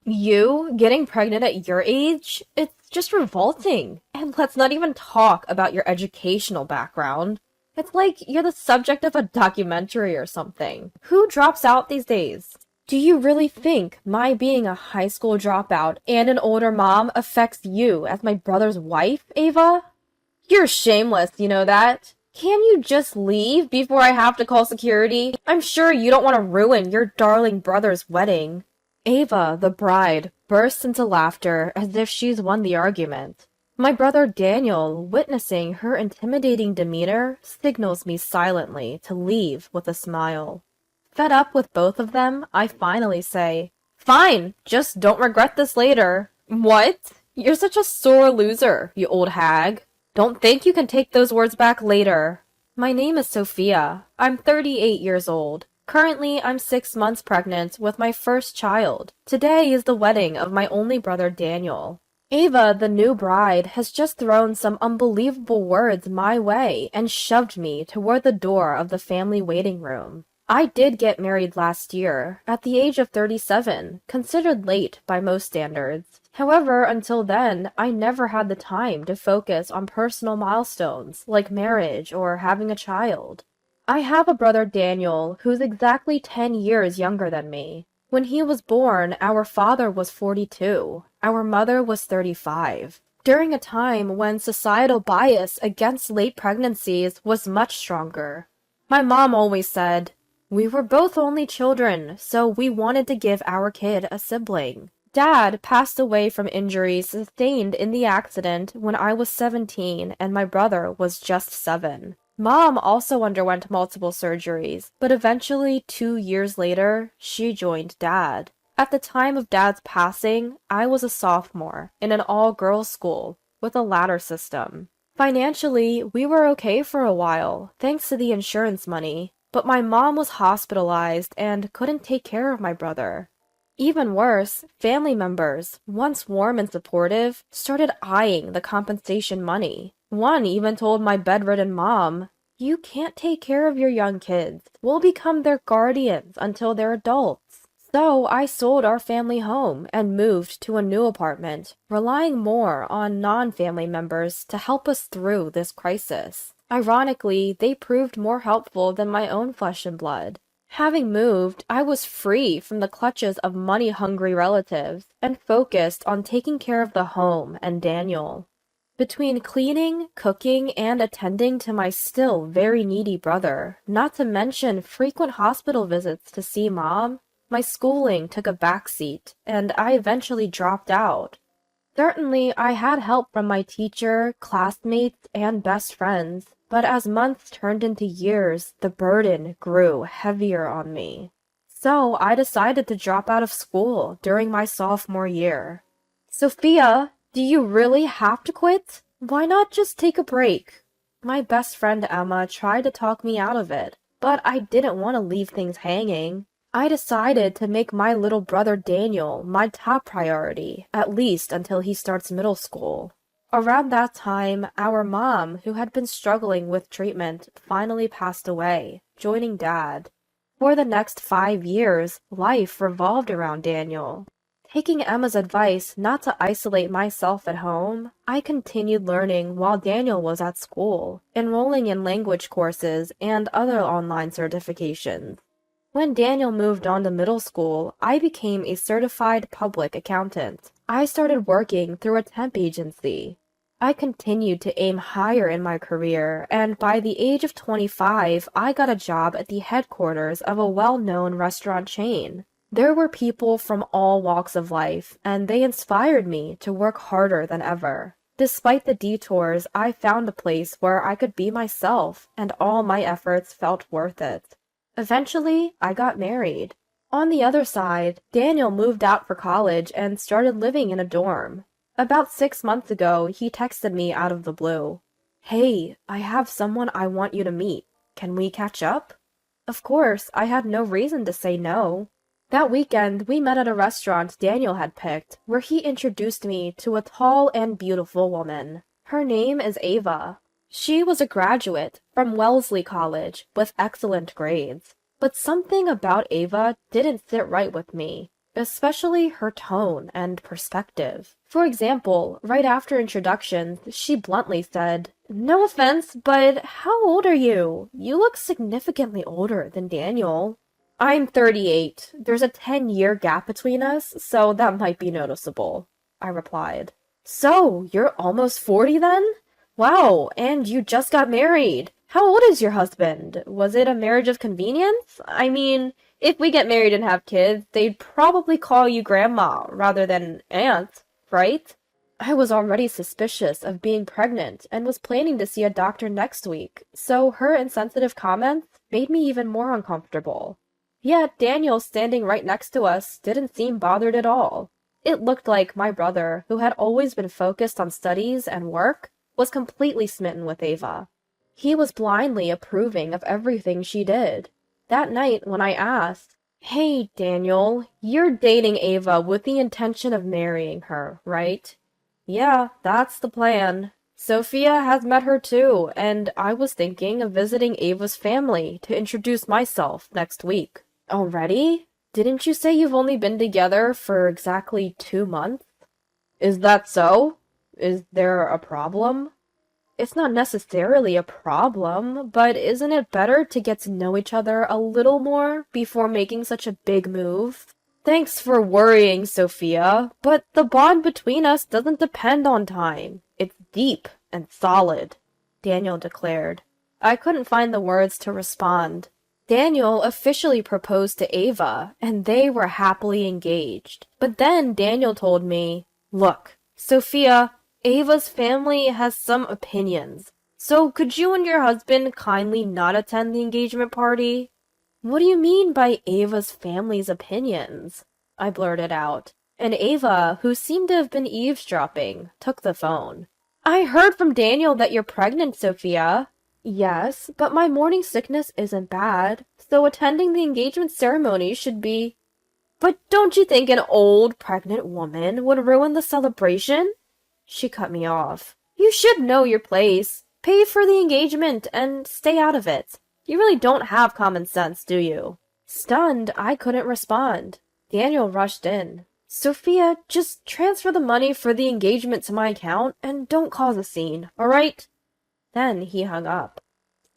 You getting pregnant at your age? It's just revolting. And let's not even talk about your educational background. It's like you're the subject of a documentary or something. Who drops out these days? Do you really think my being a high school dropout and an older mom affects you as my brother's wife, Ava? You're shameless, you know that? Can you just leave before I have to call security? I'm sure you don't want to ruin your darling brother's wedding. Ava, the bride, bursts into laughter as if she's won the argument. My brother Daniel, witnessing her intimidating demeanor, signals me silently to leave with a smile. Fed up with both of them, I finally say, "Fine, just don't regret this later." What? You're such a sore loser, you old hag. Don't think you can take those words back later. My name is Sophia. I'm 38 years old. Currently, I'm 6 months pregnant with my first child. Today is the wedding of my only brother Daniel. Ava, the new bride, has just thrown some unbelievable words my way and shoved me toward the door of the family waiting room. I did get married last year, at the age of 37, considered late by most standards. However, until then, I never had the time to focus on personal milestones like marriage or having a child. I have a brother Daniel who's exactly 10 years younger than me. When he was born, our father was 42. Our mother was 35. During a time when societal bias against late pregnancies was much stronger. My mom always said, "We were both only children, so we wanted to give our kid a sibling." Dad passed away from injuries sustained in the accident when I was 17 and my brother was just 7. Mom also underwent multiple surgeries, but eventually 2 years later, she joined Dad. At the time of Dad's passing, I was a sophomore in an all-girls school with a ladder system. Financially, we were okay for a while, thanks to the insurance money, but my mom was hospitalized and couldn't take care of my brother. Even worse, family members, once warm and supportive, started eyeing the compensation money. One even told my bedridden mom, "You can't take care of your young kids. We'll become their guardians until they're adults." So I sold our family home and moved to a new apartment, relying more on non-family members to help us through this crisis. Ironically, they proved more helpful than my own flesh and blood. Having moved, I was free from the clutches of money-hungry relatives and focused on taking care of the home and Daniel. Between cleaning, cooking, and attending to my still very needy brother, not to mention frequent hospital visits to see Mom, my schooling took a backseat, and I eventually dropped out. Certainly, I had help from my teacher, classmates, and best friends, but as months turned into years, the burden grew heavier on me. So I decided to drop out of school during my sophomore year. "Sophia, do you really have to quit? Why not just take a break?" My best friend Emma tried to talk me out of it, but I didn't want to leave things hanging. I decided to make my little brother Daniel my top priority, at least until he starts middle school. Around that time, our mom, who had been struggling with treatment, finally passed away, joining Dad. For the next 5 years, life revolved around Daniel. Taking Emma's advice not to isolate myself at home, I continued learning while Daniel was at school, enrolling in language courses and other online certifications. When Daniel moved on to middle school, I became a certified public accountant. I started working through a temp agency. I continued to aim higher in my career, and by the age of 25, I got a job at the headquarters of a well-known restaurant chain. There were people from all walks of life, and they inspired me to work harder than ever. Despite the detours, I found a place where I could be myself, and all my efforts felt worth it. Eventually, I got married. On the other side, Daniel moved out for college and started living in a dorm. About 6 months ago, he texted me out of the blue. "Hey, I have someone I want you to meet. Can we catch up?" Of course, I had no reason to say no. That weekend, we met at a restaurant Daniel had picked, where he introduced me to a tall and beautiful woman. Her name is Ava. She was a graduate from Wellesley College with excellent grades, but something about Ava didn't sit right with me. especially her tone and perspective. For example, right after introductions, she bluntly said, "No offense, but how old are you? You look significantly older than Daniel." "I'm 38. There's a 10-year gap between us, so that might be noticeable," I replied. "So, you're almost 40 then? Wow, and you just got married. How old is your husband? Was it a marriage of convenience? I mean, if we get married and have kids, they'd probably call you grandma rather than aunt, right?" I was already suspicious of being pregnant and was planning to see a doctor next week, so her insensitive comments made me even more uncomfortable. Yet Daniel, standing right next to us, didn't seem bothered at all. It looked like my brother, who had always been focused on studies and work, was completely smitten with Ava. He was blindly approving of everything she did. That night, when I asked, "Hey, Daniel, you're dating Ava with the intention of marrying her, right?" "Yeah, that's the plan. Sophia has met her too, and I was thinking of visiting Ava's family to introduce myself next week." "Already? Didn't you say you've only been together for exactly 2 months?" "Is that so? Is there a problem?" "It's not necessarily a problem, but isn't it better to get to know each other a little more before making such a big move?" "Thanks for worrying, Sophia, but the bond between us doesn't depend on time. It's deep and solid," Daniel declared. I couldn't find the words to respond. Daniel officially proposed to Ava, and they were happily engaged. But then Daniel told me, "Look, Sophia, Ava's family has some opinions, so could you and your husband kindly not attend the engagement party?" "What do you mean by Ava's family's opinions?" I blurted out, and Ava, who seemed to have been eavesdropping, took the phone. "I heard from Daniel that you're pregnant, Sophia." "Yes, but my morning sickness isn't bad, so attending the engagement ceremony should be—" "But don't you think an old, pregnant woman would ruin the celebration?" She cut me off. "You should know your place. Pay for the engagement and stay out of it. You really don't have common sense, do you?" Stunned, I couldn't respond. Daniel rushed in. "Sophia, just transfer the money for the engagement to my account and don't cause a scene, all right?" Then he hung up.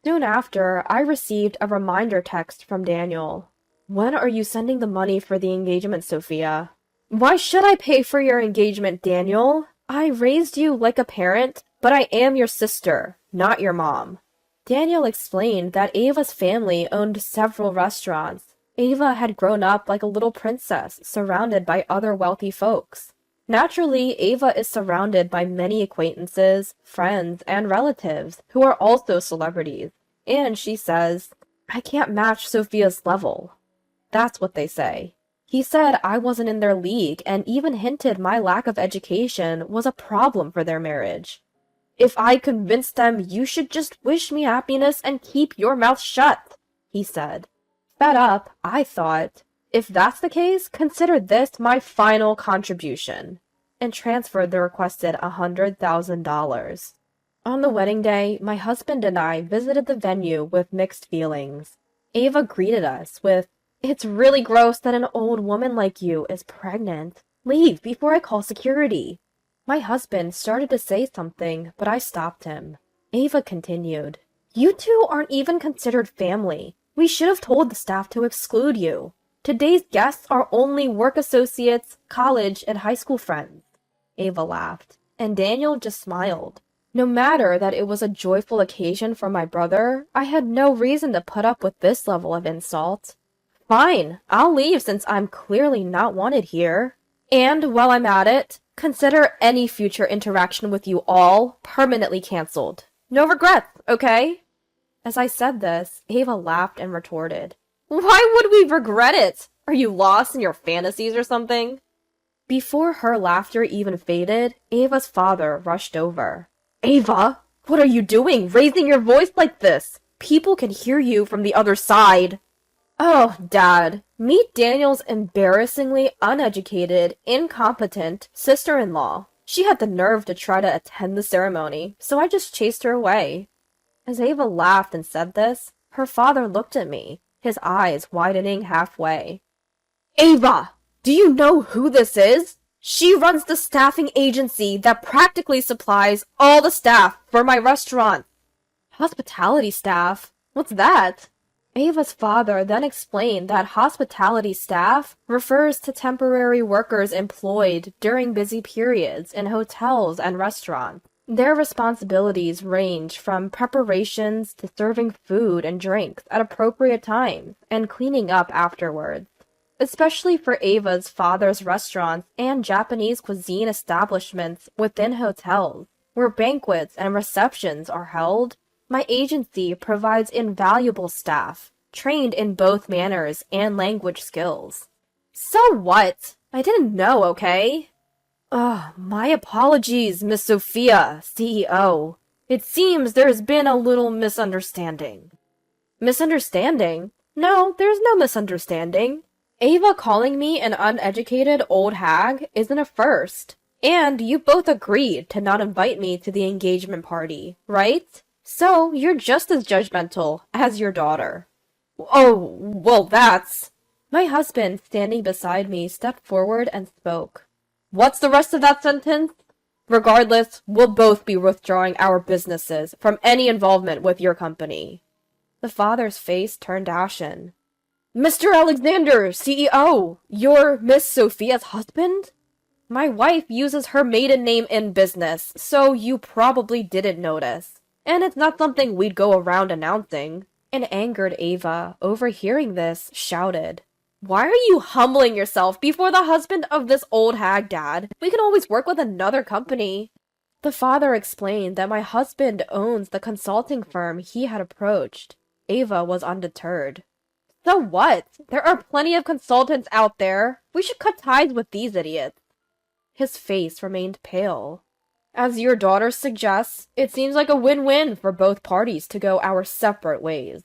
Soon after, I received a reminder text from Daniel. "When are you sending the money for the engagement, Sophia?" "Why should I pay for your engagement, Daniel? I raised you like a parent, but I am your sister, not your mom." Daniel explained that Ava's family owned several restaurants. Ava had grown up like a little princess, surrounded by other wealthy folks. Naturally, Ava is surrounded by many acquaintances, friends, and relatives who are also celebrities. And she says, "I can't match Sophia's level." That's what they say. He said I wasn't in their league and even hinted my lack of education was a problem for their marriage. "If I convinced them, you should just wish me happiness and keep your mouth shut," he said. Fed up, I thought, if that's the case, consider this my final contribution, and transferred the requested $100,000. On the wedding day, my husband and I visited the venue with mixed feelings. Ava greeted us with, "It's really gross that an old woman like you is pregnant. Leave before I call security." My husband started to say something, but I stopped him. Ava continued, "You two aren't even considered family. We should have told the staff to exclude you. Today's guests are only work associates, college, and high school friends." Ava laughed, and Daniel just smiled. No matter that it was a joyful occasion for my brother, I had no reason to put up with this level of insult. "Fine, I'll leave since I'm clearly not wanted here. And while I'm at it, consider any future interaction with you all permanently canceled. No regrets, okay?" As I said this, Ava laughed and retorted, "Why would we regret it? Are you lost in your fantasies or something?" Before her laughter even faded, Ava's father rushed over. "Ava, what are you doing, raising your voice like this? People can hear you from the other side." "Oh, Dad, meet Daniel's embarrassingly uneducated, incompetent sister-in-law. She had the nerve to try to attend the ceremony, so I just chased her away." As Ava laughed and said this, her father looked at me, his eyes widening halfway. "Ava, Do you know who this is? She runs the staffing agency that practically supplies all the staff for my restaurant. Hospitality staff? What's that? Ava's father then explained that hospitality staff refers to temporary workers employed during busy periods in hotels and restaurants. Their responsibilities range from preparations to serving food and drinks at appropriate times and cleaning up afterwards. Especially for Ava's father's restaurants and Japanese cuisine establishments within hotels, where banquets and receptions are held, my agency provides invaluable staff, trained in both manners and language skills. So what? I didn't know, okay? My apologies, Miss Sophia, CEO. It seems there's been a little misunderstanding. Misunderstanding? No, there's no misunderstanding. Ava calling me an uneducated old hag isn't a first. And you both agreed to not invite me to the engagement party, right? So you're just as judgmental as your daughter. Oh, well, that's... My husband, standing beside me, stepped forward and spoke. What's the rest of that sentence? Regardless, we'll both be withdrawing our businesses from any involvement with your company. The father's face turned ashen. Mr. Alexander, CEO, you're Miss Sophia's husband? My wife uses her maiden name in business, so you probably didn't notice. And it's not something we'd go around announcing. An angered Ava, overhearing this, shouted, Why are you humbling yourself before the husband of this old hag, Dad? We can always work with another company. The father explained that my husband owns the consulting firm he had approached. Ava was undeterred. So what? There are plenty of consultants out there. We should cut ties with these idiots. His face remained pale. As your daughter suggests, it seems like a win-win for both parties to go our separate ways.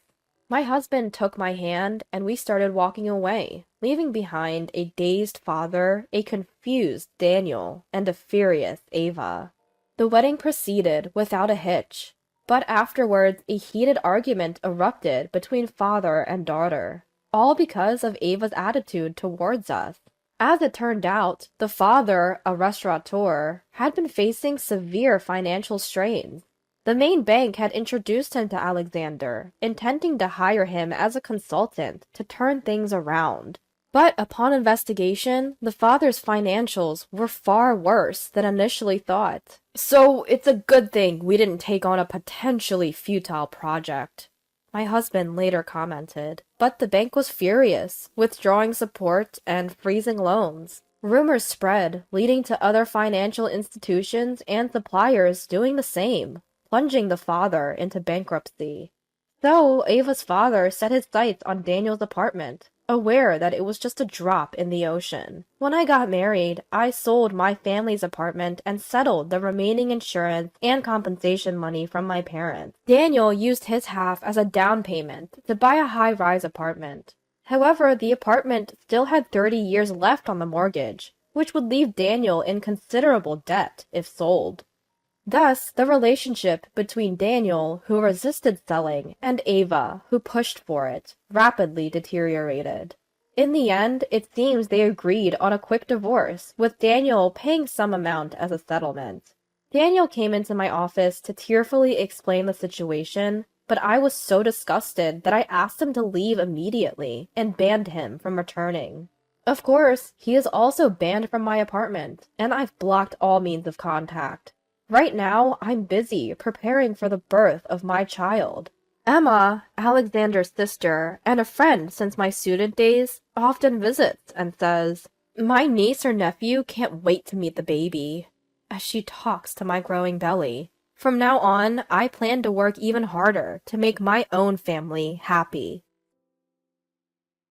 My husband took my hand and we started walking away, leaving behind a dazed father, a confused Daniel, and a furious Ava. The wedding proceeded without a hitch. But afterwards, a heated argument erupted between father and daughter, all because of Ava's attitude towards us. As it turned out, the father, a restaurateur, had been facing severe financial strains. The main bank had introduced him to Alexander, intending to hire him as a consultant to turn things around. But upon investigation, the father's financials were far worse than initially thought. So it's a good thing we didn't take on a potentially futile project, my husband later commented. But the bank was furious, withdrawing support and freezing loans. Rumors spread, leading to other financial institutions and suppliers doing the same, plunging the father into bankruptcy. So Ava's father set his sights on Daniel's apartment, aware that it was just a drop in the ocean. When I got married, I sold my family's apartment and settled the remaining insurance and compensation money from my parents. Daniel used his half as a down payment to buy a high-rise apartment. However, the apartment still had 30 years left on the mortgage, which would leave Daniel in considerable debt if sold. Thus, the relationship between Daniel, who resisted selling, and Ava, who pushed for it, rapidly deteriorated. In the end, it seems they agreed on a quick divorce, with Daniel paying some amount as a settlement. Daniel came into my office to tearfully explain the situation, but I was so disgusted that I asked him to leave immediately and banned him from returning. Of course, he is also banned from my apartment, and I've blocked all means of contact. Right now, I'm busy preparing for the birth of my child. Emma, Alexander's sister, and a friend since my student days, often visits and says, My niece or nephew can't wait to meet the baby, as she talks to my growing belly. From now on, I plan to work even harder to make my own family happy.